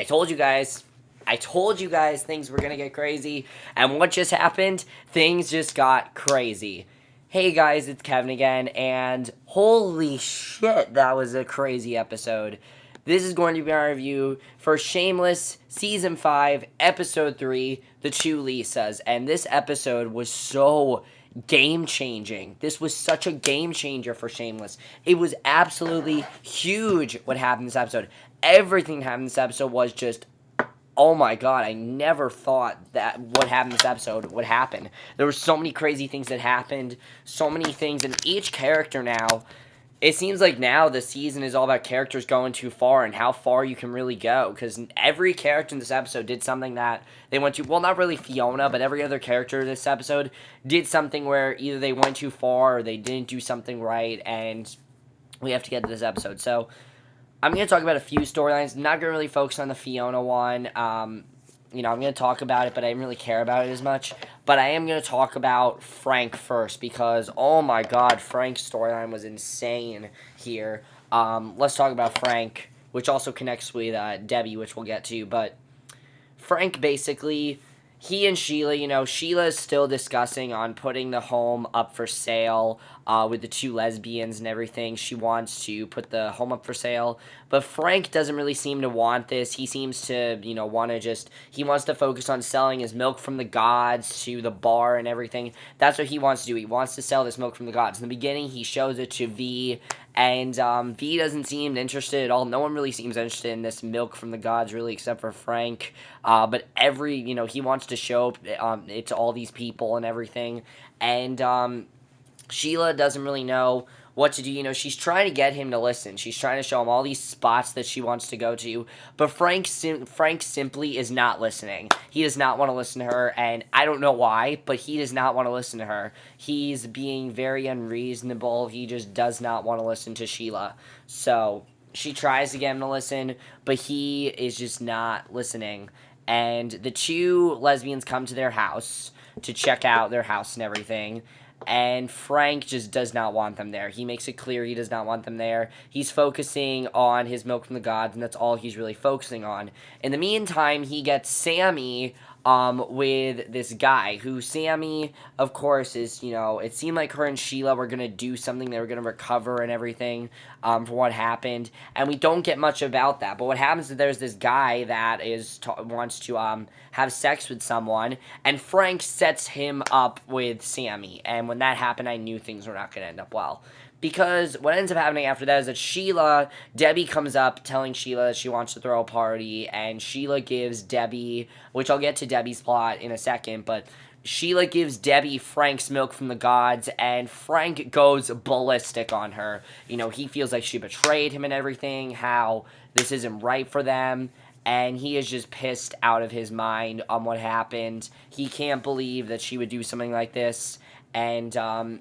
I told you guys. I told you guys things were going to get crazy. And what just happened? Things just got crazy. Hey guys, it's Kevin again, and holy shit, that was a crazy episode. This is going to be our review for Shameless Season 5, Episode 3, The Two Lisas. And this episode was so game-changing. This was such a game-changer for Shameless. It was absolutely huge what happened in this episode. Everything that happened in this episode was just, oh my god, I never thought that what happened in this episode would happen. There were so many crazy things that happened, so many things, and each character now, it seems like now the season is all about characters going too far and how far you can really go, because every character in this episode did something that they went to, well, not really Fiona, but every other character in this episode did something where either they went too far or they didn't do something right, and we have to get to this episode. So I'm going to talk about a few storylines. I'm not going to really focus on the Fiona one. I'm going to talk about it, but I didn't really care about it as much. But I am going to talk about Frank first because, oh my god, Frank's storyline was insane here. Let's talk about Frank, which also connects with Debbie, which we'll get to. But Frank basically, he and Sheila, Sheila is still discussing on putting the home up for sale with the two lesbians and everything. She wants to put the home up for sale. But Frank doesn't really seem to want this. He seems to, he wants to focus on selling his milk from the gods to the bar and everything. That's what he wants to do. He wants to sell this milk from the gods. In the beginning, he shows it to V, and V doesn't seem interested at all. No one really seems interested in this milk from the gods, really, except for Frank. But he wants to show it to all these people and everything. And Sheila doesn't really know what to do. She's trying to get him to listen. She's trying to show him all these spots that she wants to go to. But Frank simply is not listening. He does not want to listen to her, and I don't know why, but he does not want to listen to her. He's being very unreasonable. He just does not want to listen to Sheila. So she tries to get him to listen, but he is just not listening. And the two lesbians come to their house to check out their house and everything. And Frank just does not want them there. He makes it clear he does not want them there. He's focusing on his milk from the gods, and that's all he's really focusing on. In the meantime, he gets Sammi with this guy, who Sammi, of course, is, it seemed like her and Sheila were going to do something. They were going to recover and everything for what happened. And we don't get much about that. But what happens is there's this guy that wants to have sex with someone, and Frank sets him up with Sammi. And when that happened, I knew things were not going to end up well. Because what ends up happening after that is that Debbie comes up telling Sheila that she wants to throw a party, and Sheila gives Debbie, which I'll get to Debbie's plot in a second, but Sheila gives Debbie Frank's milk from the gods, and Frank goes ballistic on her. He feels like she betrayed him and everything, how this isn't right for them, and he is just pissed out of his mind on what happened. He can't believe that she would do something like this, and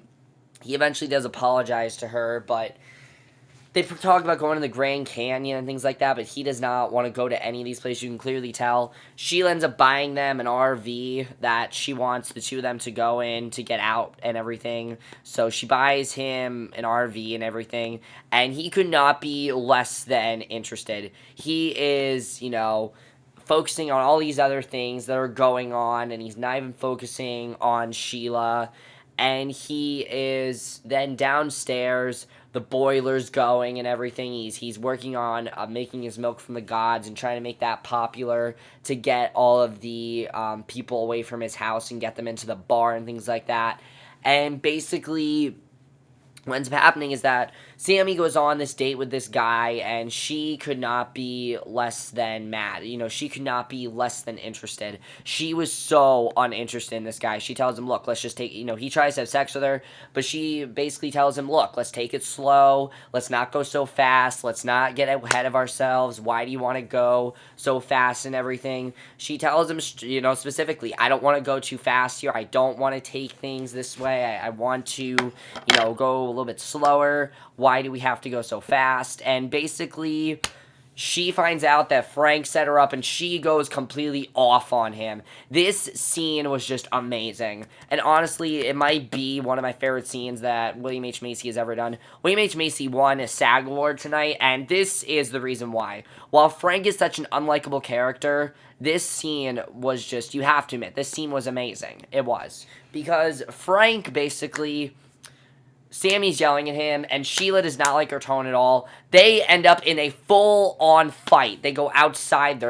he eventually does apologize to her, but they talk about going to the Grand Canyon and things like that, but he does not want to go to any of these places. You can clearly tell. Sheila ends up buying them an RV that she wants the two of them to go in to get out and everything. So she buys him an RV and everything, and he could not be less than interested. He is, focusing on all these other things that are going on, and he's not even focusing on Sheila. And he is then downstairs, the boiler's going and everything. He's working on making his milk from the gods and trying to make that popular to get all of the people away from his house and get them into the bar and things like that. And basically, what ends up happening is that Sammi goes on this date with this guy, and she could not be less than mad. She could not be less than interested. She was so uninterested in this guy. She tells him, look, let's just take, he tries to have sex with her, but she basically tells him, look, let's take it slow. Let's not go so fast. Let's not get ahead of ourselves. Why do you want to go so fast and everything? She tells him, specifically, I don't want to go too fast here. I don't want to take things this way. I want to, go a little bit slower. Why do we have to go so fast? And basically, She finds out that Frank set her up and she goes completely off on him. This scene was just amazing. And honestly, it might be one of my favorite scenes that William H. Macy has ever done. William H. Macy won a SAG Award tonight, and this is the reason why. While Frank is such an unlikable character, this scene was just, you have to admit, this scene was amazing. It was. Because Frank basically... Sammy's yelling at him, and Sheila does not like her tone at all. They end up in a full-on fight. They go outside.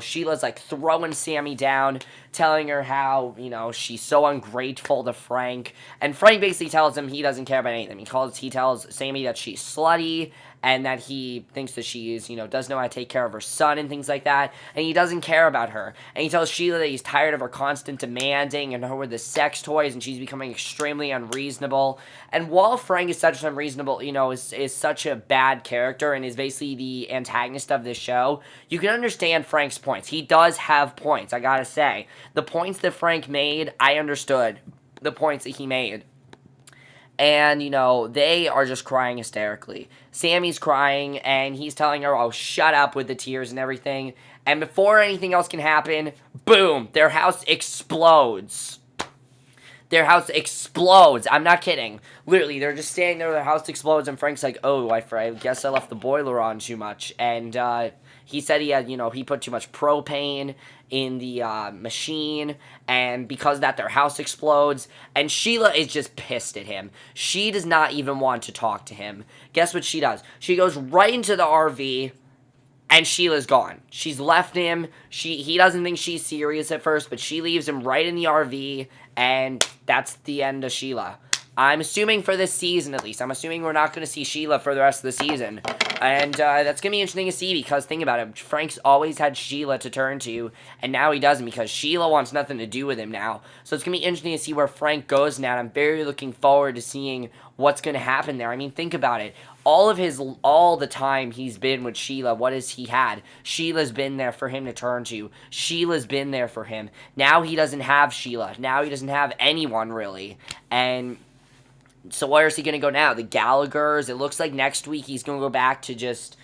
Sheila's, like, throwing Sammi down, telling her how, she's so ungrateful to Frank. And Frank basically tells him he doesn't care about anything. He tells Sammi that she's slutty, and that he thinks that she is, doesn't know how to take care of her son and things like that, and he doesn't care about her. And he tells Sheila that he's tired of her constant demanding and her with the sex toys, and she's becoming extremely unreasonable. And while Frank is such an unreasonable, is such a bad character and is basically the antagonist of this show, you can understand Frank's points. He does have points, I gotta say. The points that Frank made, I understood. The points that he made. And, they are just crying hysterically. Sammy's crying, and he's telling her, oh, shut up with the tears and everything. And before anything else can happen, boom, their house explodes. Their house explodes. I'm not kidding. Literally, they're just standing there, their house explodes, and Frank's like, oh, I guess I left the boiler on too much. And, he said he had, he put too much propane in the machine, and because of that, their house explodes, and Sheila is just pissed at him. She does not even want to talk to him. Guess what she does? She goes right into the RV, and Sheila's gone. She's left him. He doesn't think she's serious at first, but she leaves him right in the RV, and that's the end of Sheila. I'm assuming for this season, at least. I'm assuming we're not going to see Sheila for the rest of the season. And that's going to be interesting to see because, think about it, Frank's always had Sheila to turn to, and now he doesn't because Sheila wants nothing to do with him now. So it's going to be interesting to see where Frank goes now, and I'm very looking forward to seeing what's going to happen there. I mean, think about it. All the time he's been with Sheila, what has he had? Sheila's been there for him to turn to. Sheila's been there for him. Now he doesn't have Sheila. Now he doesn't have anyone, really. And... so where is he going to go now? The Gallaghers? It looks like next week he's going to go back to just...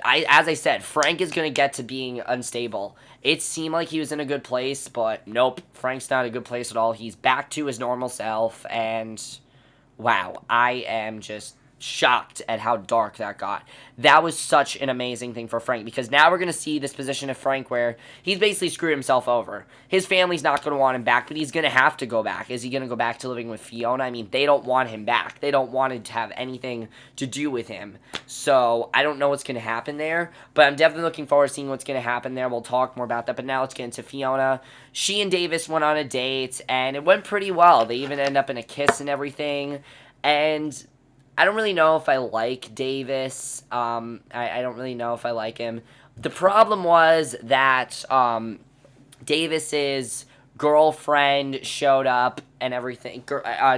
as I said, Frank is going to get to being unstable. It seemed like he was in a good place, but nope. Frank's not in a good place at all. He's back to his normal self, and... wow, I am just shocked at how dark that got. That was such an amazing thing for Frank, because now we're going to see this position of Frank where he's basically screwed himself over. His family's not going to want him back, but he's going to have to go back. Is he going to go back to living with Fiona? I mean, they don't want him back. They don't want it to have anything to do with him. So, I don't know what's going to happen there, but I'm definitely looking forward to seeing what's going to happen there. We'll talk more about that, but now let's get into Fiona. She and Davis went on a date, and it went pretty well. They even ended up in a kiss and everything, and... I don't really know if I like Davis. I don't really know if I like him. The problem was that Davis's girlfriend showed up and everything.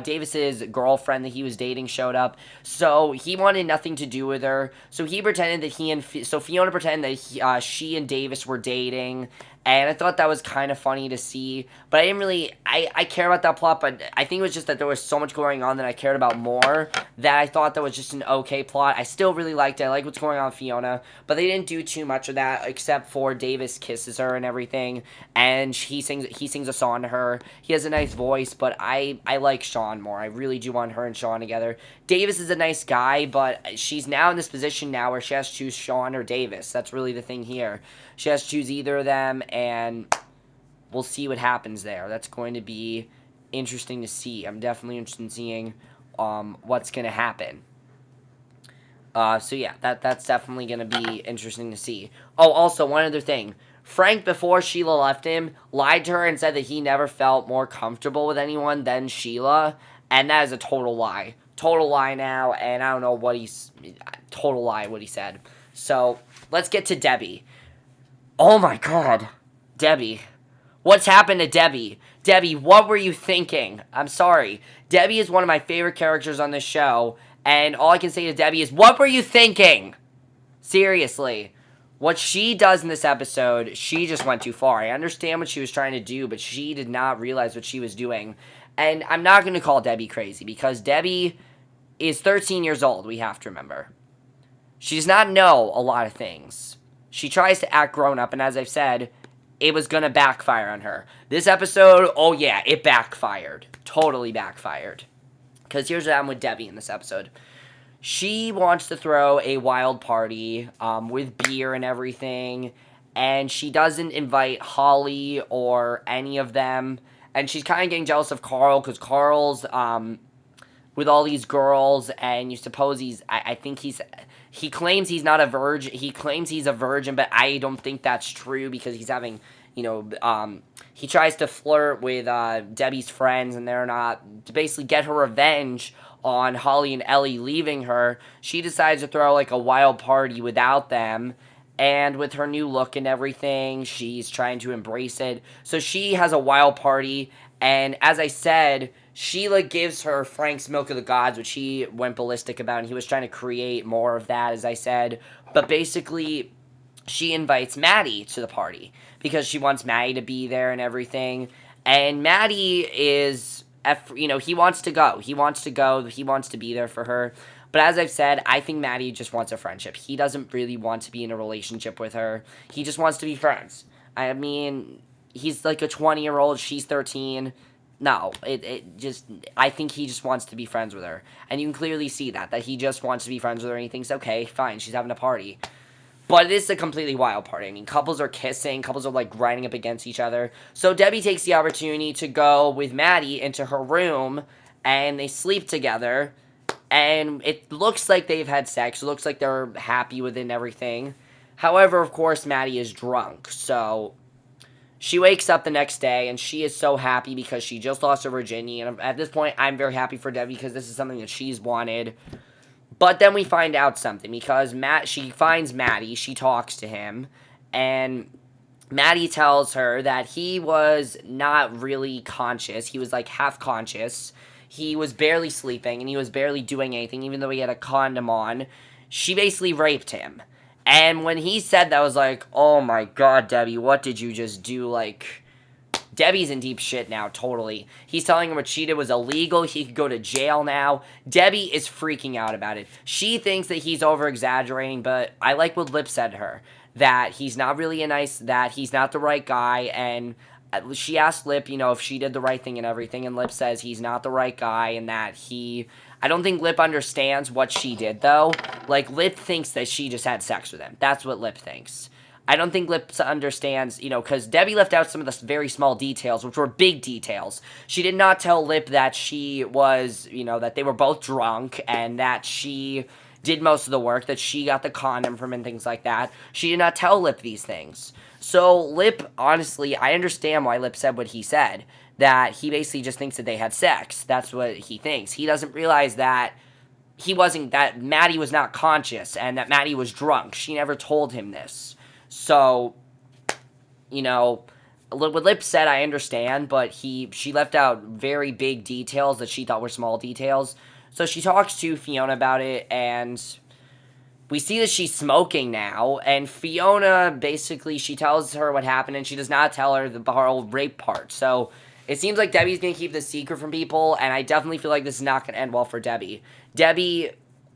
Davis's girlfriend that he was dating showed up. So he wanted nothing to do with her. So he pretended that Fiona pretended that she and Davis were dating. And I thought that was kind of funny to see. But I didn't really... I care about that plot, but I think it was just that there was so much going on that I cared about more, that I thought that was just an okay plot. I still really liked it. I like what's going on with Fiona. But they didn't do too much of that, except for Davis kisses her and everything. And he sings a song to her. He has a nice voice, but I like Sean more. I really do want her and Sean together. Davis is a nice guy, but she's now in this position now where she has to choose Sean or Davis. That's really the thing here. She has to choose either of them, and we'll see what happens there. That's going to be interesting to see. I'm definitely interested in seeing what's going to happen. So yeah, that's definitely going to be interesting to see. Oh, also, one other thing. Frank, before Sheila left him, lied to her and said that he never felt more comfortable with anyone than Sheila, and that is a total lie. Total lie now, and I don't know what total lie what he said. So, let's get to Debbie. Oh my god. Debbie. What's happened to Debbie? Debbie, what were you thinking? I'm sorry. Debbie is one of my favorite characters on this show, and all I can say to Debbie is, what were you thinking? Seriously. What she does in this episode, she just went too far. I understand what she was trying to do, but she did not realize what she was doing. And I'm not going to call Debbie crazy, because Debbie is 13 years old, we have to remember. She does not know a lot of things. She tries to act grown up, and as I've said, it was going to backfire on her. This episode, oh yeah, it backfired. Totally backfired. Because here's what happened with Debbie in this episode. She wants to throw a wild party with beer and everything, and she doesn't invite Holly or any of them. And she's kind of getting jealous of Carl, because Carl's with all these girls, and you suppose I think he claims he's not a virgin. He claims he's a virgin, but I don't think that's true, because he's having, he tries to flirt with Debbie's friends, and they're not, to basically get her revenge on Holly and Ellie leaving her. She decides to throw like a wild party without them, and with her new look and everything, she's trying to embrace it. So she has a wild party, and as I said, Sheila gives her Frank's Milk of the Gods, which he went ballistic about, and he was trying to create more of that, as I said. But basically, she invites Matty to the party, because she wants Matty to be there and everything. And Matty is, he wants to go. He wants to go. He wants to be there for her. But as I've said, I think Matty just wants a friendship. He doesn't really want to be in a relationship with her. He just wants to be friends. I mean, he's like a 20-year-old. She's 13. No, I think he just wants to be friends with her. And you can clearly see that he just wants to be friends with her, and he thinks, okay, fine, she's having a party. But this is a completely wild party. I mean, couples are kissing, couples are like grinding up against each other. So Debbie takes the opportunity to go with Matty into her room, and they sleep together, and it looks like they've had sex. It looks like they're happy with it and everything. However, of course, Matty is drunk, so she wakes up the next day, and she is so happy because she just lost her virginity. And at this point, I'm very happy for Debbie, because this is something that she's wanted. But then we find out something, because she finds Matty, she talks to him, and Matty tells her that he was not really conscious. He was like half conscious. He was barely sleeping, and he was barely doing anything, even though he had a condom on. She basically raped him. And when he said that, I was like, oh my god, Debbie, what did you just do? Like, Debbie's in deep shit now, totally. He's telling her what she did was illegal. He could go to jail now. Debbie is freaking out about it. She thinks that he's over-exaggerating, but I like what Lip said to her, that he's not really that he's not the right guy, and she asked Lip, if she did the right thing and everything, and Lip says he's not the right guy, and that I don't think Lip understands what she did, though. Like, Lip thinks that she just had sex with him. That's what Lip thinks. I don't think Lip understands, because Debbie left out some of the very small details, which were big details. She did not tell Lip that she was, that they were both drunk, and that she did most of the work, that she got the condom from and things like that. She did not tell Lip these things. So Lip, honestly, I understand why Lip said what he said, that he basically just thinks that they had sex. That's what he thinks. He doesn't realize that that Matty was not conscious, and that Matty was drunk. She never told him this. So, what Lip said, I understand, but she left out very big details that she thought were small details. So she talks to Fiona about it, and we see that she's smoking now, and Fiona, basically, she tells her what happened, and she does not tell her the whole rape part. So it seems like Debbie's going to keep this secret from people, and I definitely feel like this is not going to end well for Debbie. Debbie,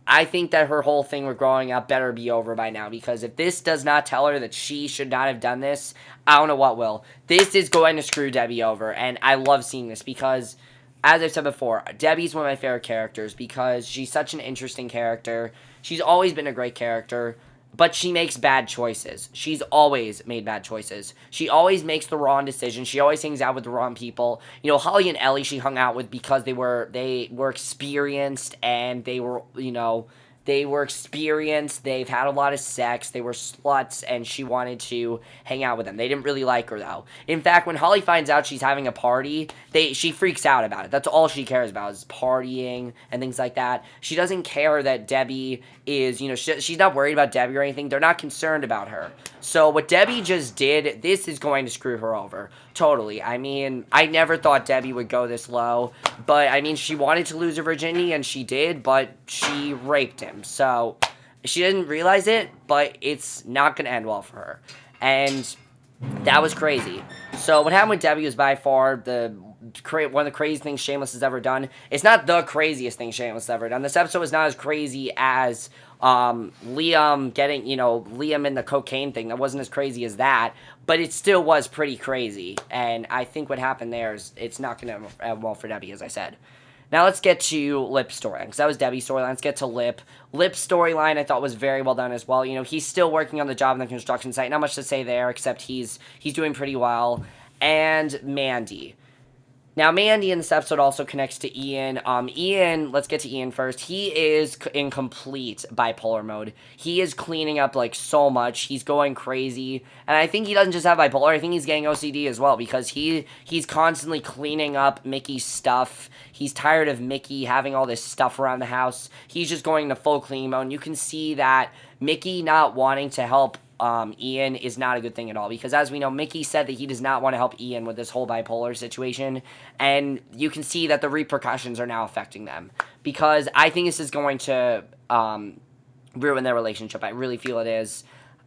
I think that her whole thing with growing up better be over by now, because if this does not tell her that she should not have done this, I don't know what will. This is going to screw Debbie over, and I love seeing this because, as I've said before, Debbie's one of my favorite characters because she's such an interesting character. She's always been a great character, but she makes bad choices. She's always made bad choices. She always makes the wrong decision. She always hangs out with the wrong people. Holly and Ellie she hung out with because they were experienced, and they were experienced. They've had a lot of sex. They were sluts, and she wanted to hang out with them. They didn't really like her, though. In fact, when Holly finds out she's having a party, she freaks out about it. That's all she cares about is partying and things like that. She doesn't care that Debbie is, she's not worried about Debbie or anything. They're not concerned about her. So what Debbie just did, this is going to screw her over. Totally. I mean, I never thought Debbie would go this low. But, I mean, she wanted to lose her virginity, and she did, but she raped him. So, she didn't realize it, but it's not going to end well for her. And that was crazy. So, what happened with Debbie was by far one of the craziest things Shameless has ever done. It's not the craziest thing Shameless has ever done. This episode was not as crazy as Liam getting, Liam in the cocaine thing, that wasn't as crazy as that, but it still was pretty crazy. And I think what happened there is it's not going to end well for Debbie, as I said. Now let's get to Lip's storyline, because that was Debbie's storyline. Let's get to Lip. Lip's storyline I thought was very well done as well. He's still working on the job in the construction site. Not much to say there, except he's doing pretty well. And Mandy. Now, Mandy in this episode also connects to Ian. Ian, let's get to Ian first. He is in complete bipolar mode. He is cleaning up, so much. He's going crazy. And I think he doesn't just have bipolar. I think he's getting OCD as well, because he's constantly cleaning up Mickey's stuff. He's tired of Mickey having all this stuff around the house. He's just going into full cleaning mode. And you can see that Mickey not wanting to help Ian is not a good thing at all, because as we know, Mickey said that he does not want to help Ian with this whole bipolar situation, and you can see that the repercussions are now affecting them, because I think this is going to ruin their relationship. I really feel it is.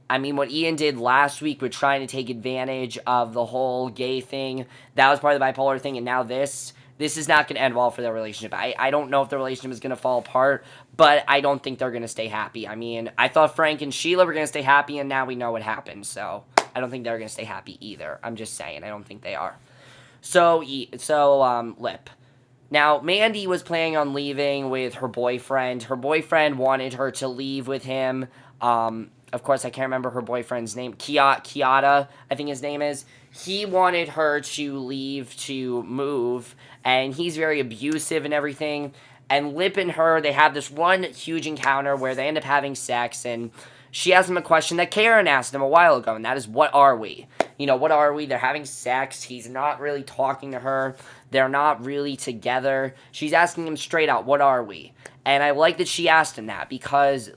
I mean, what Ian did last week with trying to take advantage of the whole gay thing, that was part of the bipolar thing, and now this is not going to end well for their relationship. I don't know if the relationship is going to fall apart, but I don't think they're going to stay happy. I mean, I thought Frank and Sheila were going to stay happy, and now we know what happened. So I don't think they're going to stay happy either. I'm just saying. I don't think they are. So Lip. Now, Mandy was planning on leaving with her boyfriend. Her boyfriend wanted her to leave with him. Of course, I can't remember her boyfriend's name. Kiata, I think his name is. He wanted her to leave to move, and he's very abusive and everything. And Lip and her, they have this one huge encounter where they end up having sex, and she asks him a question that Karen asked him a while ago, and that is, what are we? What are we? They're having sex. He's not really talking to her. They're not really together. She's asking him straight out, what are we? And I like that she asked him that, because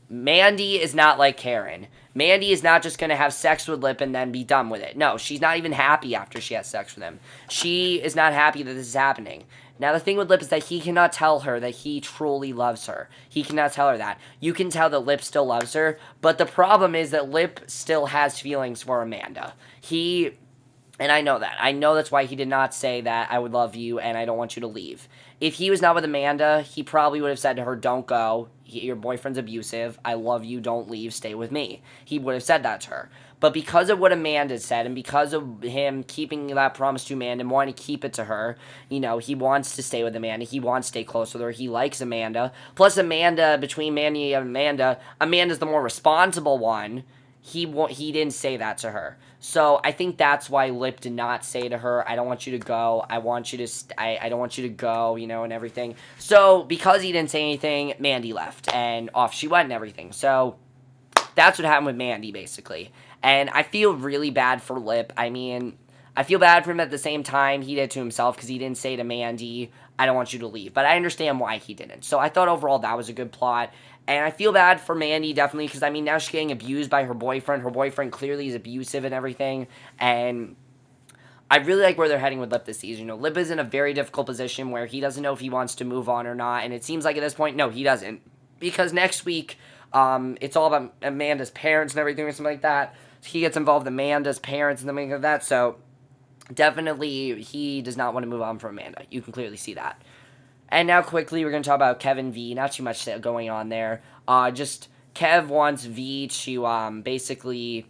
Mandy is not like Karen. Mandy is not just going to have sex with Lip and then be done with it. No, she's not even happy after she has sex with him. She is not happy that this is happening. Now, the thing with Lip is that he cannot tell her that he truly loves her. He cannot tell her that. You can tell that Lip still loves her, but the problem is that Lip still has feelings for Amanda. And I know that. I know that's why he did not say that I would love you and I don't want you to leave. If he was not with Amanda, he probably would have said to her, don't go. Your boyfriend's abusive. I love you. Don't leave. Stay with me. He would have said that to her. But because of what Amanda said and because of him keeping that promise to Amanda and wanting to keep it to her, he wants to stay with Amanda. He wants to stay close with her. He likes Amanda. Plus, Amanda, between Mandy and Amanda, Amanda's the more responsible one. He didn't say that to her. So I think that's why Lip did not say to her, I don't want you to go. I want you to I don't want you to go, and everything. So because he didn't say anything, Mandy left and off she went and everything. So that's what happened with Mandy, basically. And I feel really bad for Lip. I mean, I feel bad for him at the same time. He did it to himself because he didn't say to Mandy, I don't want you to leave. But I understand why he didn't. So I thought overall that was a good plot. And I feel bad for Mandy, definitely, because, now she's getting abused by her boyfriend. Her boyfriend clearly is abusive and everything. And I really like where they're heading with Lip this season. Lip is in a very difficult position where he doesn't know if he wants to move on or not. And it seems like at this point, no, he doesn't. Because next week, it's all about Amanda's parents and everything or something like that. He gets involved with Amanda's parents and something like that. So definitely, he does not want to move on from Amanda. You can clearly see that. And now quickly, we're going to talk about Kev and V. Not too much going on there. Just Kev wants V to basically,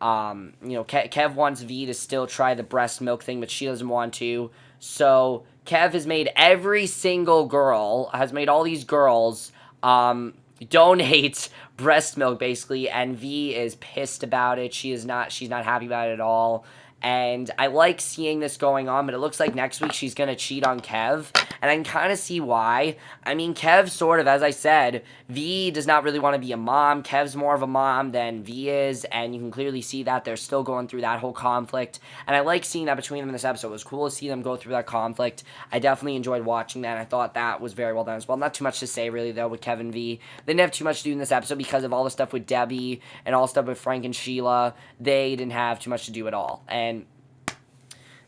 Kev wants V to still try the breast milk thing, but she doesn't want to. So Kev has made every single girl, has made all these girls donate breast milk, basically, and V is pissed about it. She's not happy about it at all. And I like seeing this going on, but it looks like next week she's going to cheat on Kev. And I can kind of see why. I mean, Kev sort of, as I said, V does not really want to be a mom. Kev's more of a mom than V is. And you can clearly see that they're still going through that whole conflict. And I like seeing that between them in this episode. It was cool to see them go through that conflict. I definitely enjoyed watching that. And I thought that was very well done as well. Not too much to say, really, though, with Kev and V. They didn't have too much to do in this episode because of all the stuff with Debbie and all the stuff with Frank and Sheila. They didn't have too much to do at all. And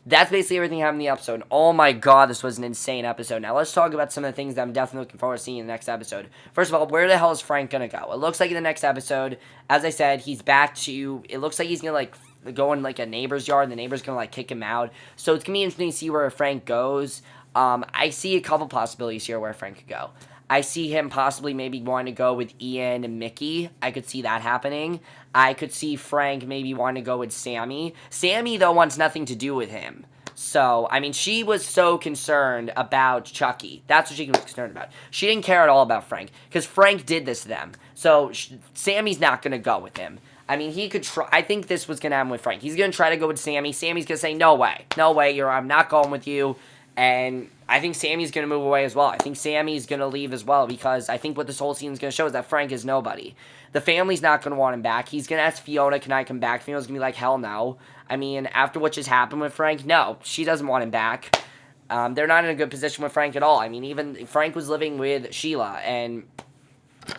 that's basically everything happened in the episode. Oh my god, this was an insane episode. Now let's talk about some of the things that I'm definitely looking forward to seeing in the next episode. First of all, where the hell is Frank gonna go? It looks like in the next episode, as I said, he's back to, it looks like he's gonna go in a neighbor's yard and the neighbor's gonna kick him out. So it's gonna be interesting to see where Frank goes. I see a couple possibilities here where Frank could go. I see him possibly maybe wanting to go with Ian and Mickey. I could see that happening. I could see Frank maybe wanting to go with Sammi. Sammi, though, wants nothing to do with him. So, I mean, she was so concerned about Chucky. That's what she was concerned about. She didn't care at all about Frank, because Frank did this to them. So, Sammy's not going to go with him. I mean, he could try. I think this was going to happen with Frank. He's going to try to go with Sammi. Sammy's going to say, no way. No way, I'm not going with you. And I think Sammy's going to move away as well. I think Sammy's going to leave as well, because I think what this whole scene is going to show is that Frank is nobody. The family's not going to want him back. He's going to ask Fiona, can I come back? Fiona's going to be like, hell no. I mean, after what just happened with Frank, no, she doesn't want him back. They're not in a good position with Frank at all. I mean, even Frank was living with Sheila. And,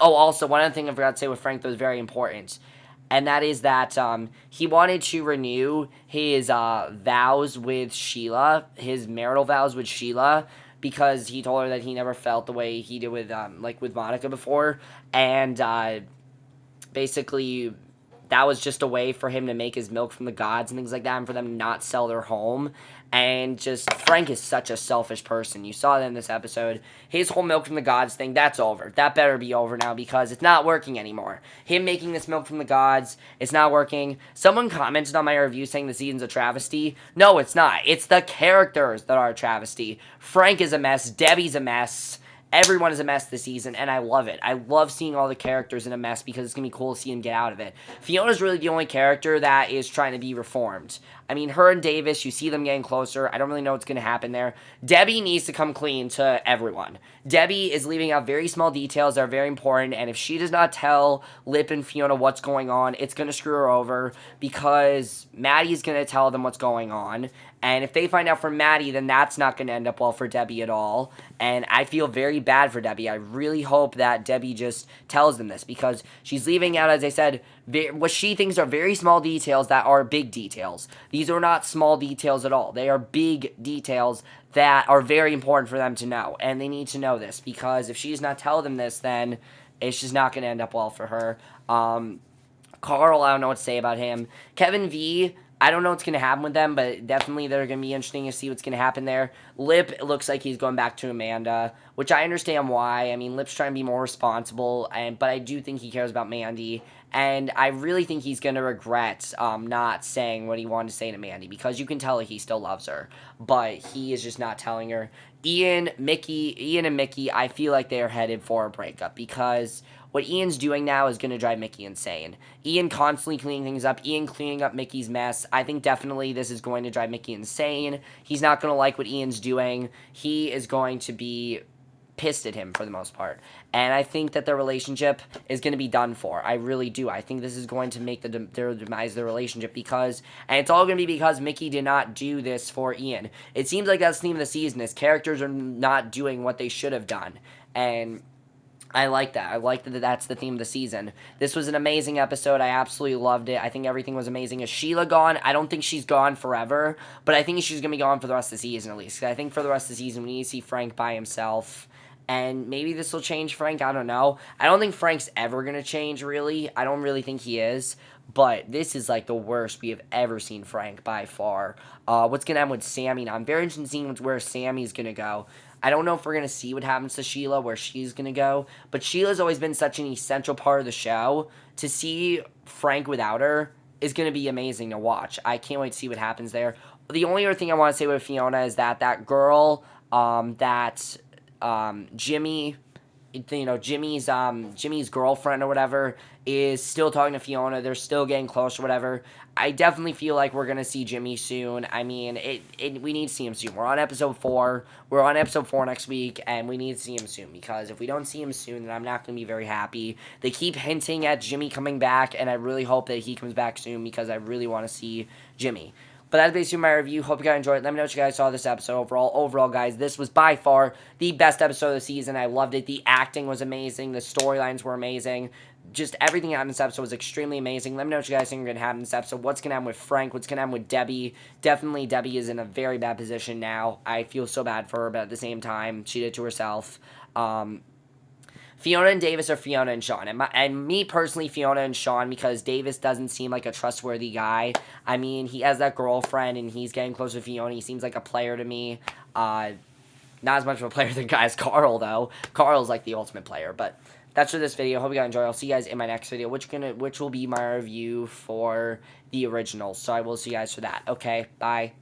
oh, also, one other thing I forgot to say with Frank that was very important. And that is that he wanted to renew his vows with Sheila, his marital vows with Sheila, because he told her that he never felt the way he did with with Monica before, and basically that was just a way for him to make his milk from the gods and things like that, and for them to not sell their home. And just, Frank is such a selfish person. You saw that in this episode. His whole milk from the gods thing, that's over. That better be over now, because it's not working anymore. Him making this milk from the gods, it's not working. Someone commented on my review saying the season's a travesty. No, it's not. It's the characters that are a travesty. Frank is a mess. Debbie's a mess. Everyone is a mess this season, and I love it. I love seeing all the characters in a mess, because it's going to be cool to see them get out of it. Fiona's really the only character that is trying to be reformed. I mean, her and Davis, you see them getting closer. I don't really know what's going to happen there. Debbie needs to come clean to everyone. Debbie is leaving out very small details that are very important, and if she does not tell Lip and Fiona what's going on, it's going to screw her over, because Matty's going to tell them what's going on. And if they find out from Matty, then that's not going to end up well for Debbie at all. And I feel very bad for Debbie. I really hope that Debbie just tells them this, because she's leaving out, as I said, what she thinks are very small details that are big details. These are not small details at all. They are big details that are very important for them to know. And they need to know this, because if she does not tell them this, then it's just not going to end up well for her. Carl, I don't know what to say about him. Kevin V, I don't know what's going to happen with them, but definitely they're going to be interesting to see what's going to happen there. Lip, it looks like he's going back to Amanda, which I understand why. I mean, Lip's trying to be more responsible, but I do think he cares about Mandy. And I really think he's going to regret not saying what he wanted to say to Mandy, because you can tell he still loves her, but he is just not telling her. Ian and Mickey, I feel like they are headed for a breakup, because what Ian's doing now is going to drive Mickey insane. Ian constantly cleaning things up. Ian cleaning up Mickey's mess. I think definitely this is going to drive Mickey insane. He's not going to like what Ian's doing. He is going to be pissed at him for the most part. And I think that their relationship is going to be done for. I really do. I think this is going to make their demise their relationship, because, and it's all going to be because Mickey did not do this for Ian. It seems like that's the theme of the season, is characters are not doing what they should have done. And I like that. I like that that's the theme of the season. This was an amazing episode. I absolutely loved it. I think everything was amazing. Is Sheila gone? I don't think she's gone forever, but I think she's going to be gone for the rest of the season at least. I think for the rest of the season we need to see Frank by himself. And maybe this will change Frank. I don't know. I don't think Frank's ever going to change, really. I don't really think he is. But this is like the worst we have ever seen Frank by far. What's going to happen with Sammi now? I'm very interested in seeing where Sammy's going to go. I don't know if we're going to see what happens to Sheila, where she's going to go. But Sheila's always been such an essential part of the show. To see Frank without her is going to be amazing to watch. I can't wait to see what happens there. The only other thing I want to say with Fiona is that girl, Jimmy, Jimmy's girlfriend or whatever, is still talking to Fiona. They're still getting close or whatever. I definitely feel like we're going to see Jimmy soon. I mean, we need to see him soon. We're on episode 4. We're on episode 4 next week, and we need to see him soon, because if we don't see him soon, then I'm not going to be very happy. They keep hinting at Jimmy coming back, and I really hope that he comes back soon, because I really want to see Jimmy. But that's basically my review. Hope you guys enjoyed it. Let me know what you guys saw of this episode overall. Overall, guys, this was by far the best episode of the season. I loved it. The acting was amazing. The storylines were amazing. Just everything out in this episode was extremely amazing. Let me know what you guys think are going to happen in this episode. What's going to happen with Frank? What's going to happen with Debbie? Definitely, Debbie is in a very bad position now. I feel so bad for her, but at the same time, she did it to herself. Fiona and Davis, or Fiona and Sean. And me personally, Fiona and Sean, because Davis doesn't seem like a trustworthy guy. I mean, he has that girlfriend, and he's getting close to Fiona. He seems like a player to me. Not as much of a player as Carl, though. Carl's like the ultimate player, but that's for this video. Hope you guys enjoy. I'll see you guys in my next video, which will be my review for the original. So I will see you guys for that. Okay, bye.